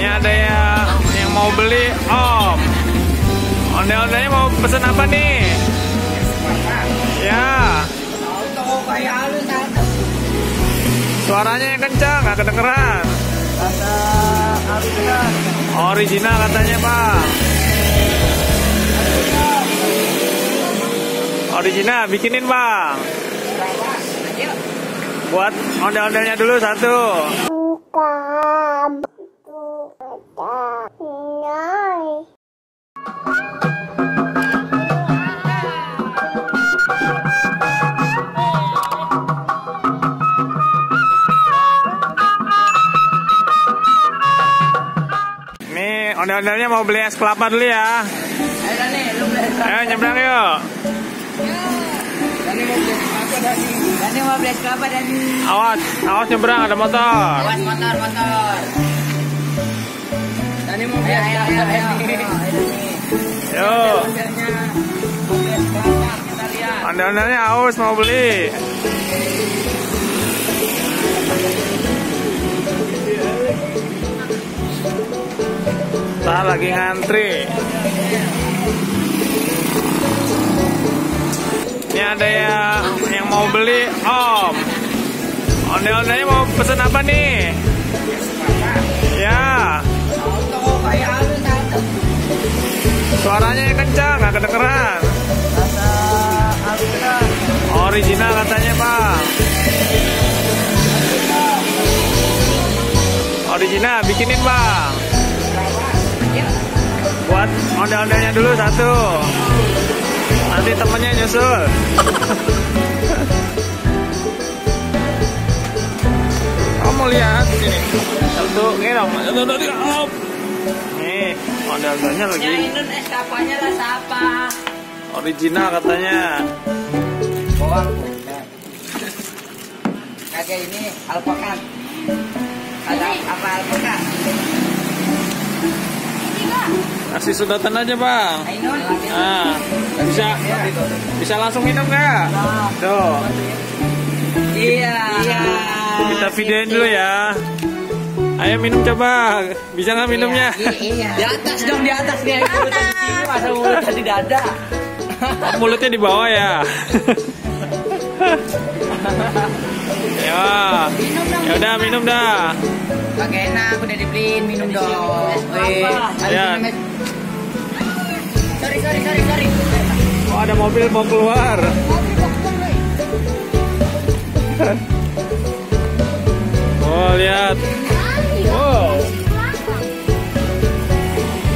Ini ada yang mau beli Om. Ondel-ondelnya mau pesen apa nih? Ya. Suaranya yang kencang, nggak kedengeran. Original katanya Bang. Original, bikinin Bang. Buat ondel-ondelnya dulu satu. Nih ondel-ondelnya mau beli es kelapa dulu ya. Ayo nyebrang yuk. Dani mau beli es kelapa Dani. Awas nyebrang, ada motor. Awas motor. Dani mau beli es kelapa Dani. Yuk. Mau beli es kelapa, kita lihat. Ondel-ondelnya haus mau beli. Ntar lagi ngantri. Ini ada yang mau beli Om. Ondel-ondelnya mau pesen apa nih? Ya. Suaranya yang kencang, nggak kedengeran. Original katanya Bang. Original, bikinin Bang. Buat ondel-ondelnya dulu satu. Nanti temennya nyusul. Kamu lihat sini. Satu, ini dong. Nih, ondel-ondelnya lagi. Ya ini es kelapanya rasa apa? Original katanya. Bawang. Kayak ini alpakan. Ada apa alpakan? Kasih sedotan aja Bang. Nah, bisa langsung minum nggak? Tuh. Iya. Kita videoin dulu ya. Ayo minum coba. Bisa nggak minumnya? Iya. Di atas dong, di atas nih. Mulutnya di sini, masa mulutnya di dada. Mulutnya di bawah ya. Ya udah minum dah. Pakai enak, udah dibeliin, minum dong. Ya. Sorry. Oh, ada mobil mau keluar. Oh, lihat. Wow.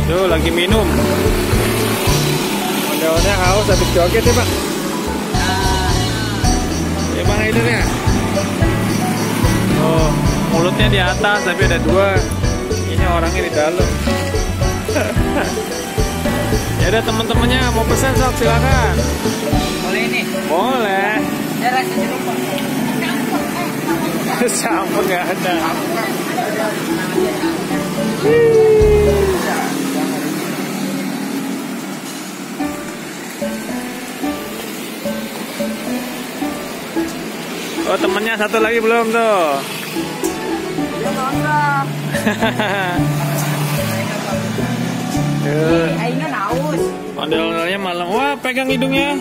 Tuh, lagi minum. Ondel-ondelnya haus habis joget ya, Pak. Ya, Bang Aidarnya. Oh, mulutnya di atas tapi ada dua. Ini orangnya di dalam. Ya udah teman-temannya mau pesan sok silakan. Boleh ini? Boleh. Ya rasa jeruk. Sampun nggak ada. Oh temennya satu lagi belum tuh. Ya enggak. Aina naus. Ondel-ondelnya malam. Wah, pegang hidungnya.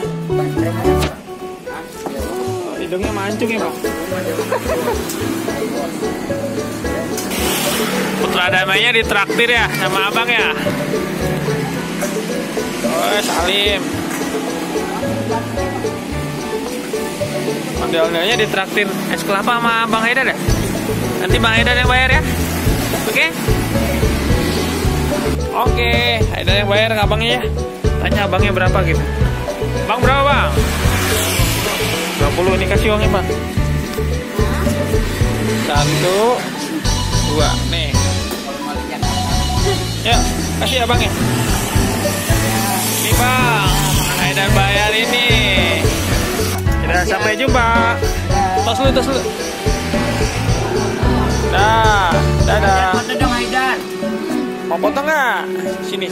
Oh, hidungnya mancung ya, Bang. Putra damainya ditraktir ya sama abang ya. Oh, Salim. Ondel-ondelnya ditraktir es kelapa sama Bang Haidar ya. Nanti Bang Haidar yang bayar ya. Oke? Oke, Haidar yang bayar abangnya ya. Tanya abangnya berapa gitu. Bang berapa Bang? 20, ini kasih uangnya Bang. 1, 2, nih. Yuk, kasih abangnya. Nih Bang, Haidar bayar ini. Kita sampai jumpa. Tos lu. Dah, dadah. Foto dong Haidar. Mau potong nggak? Sini.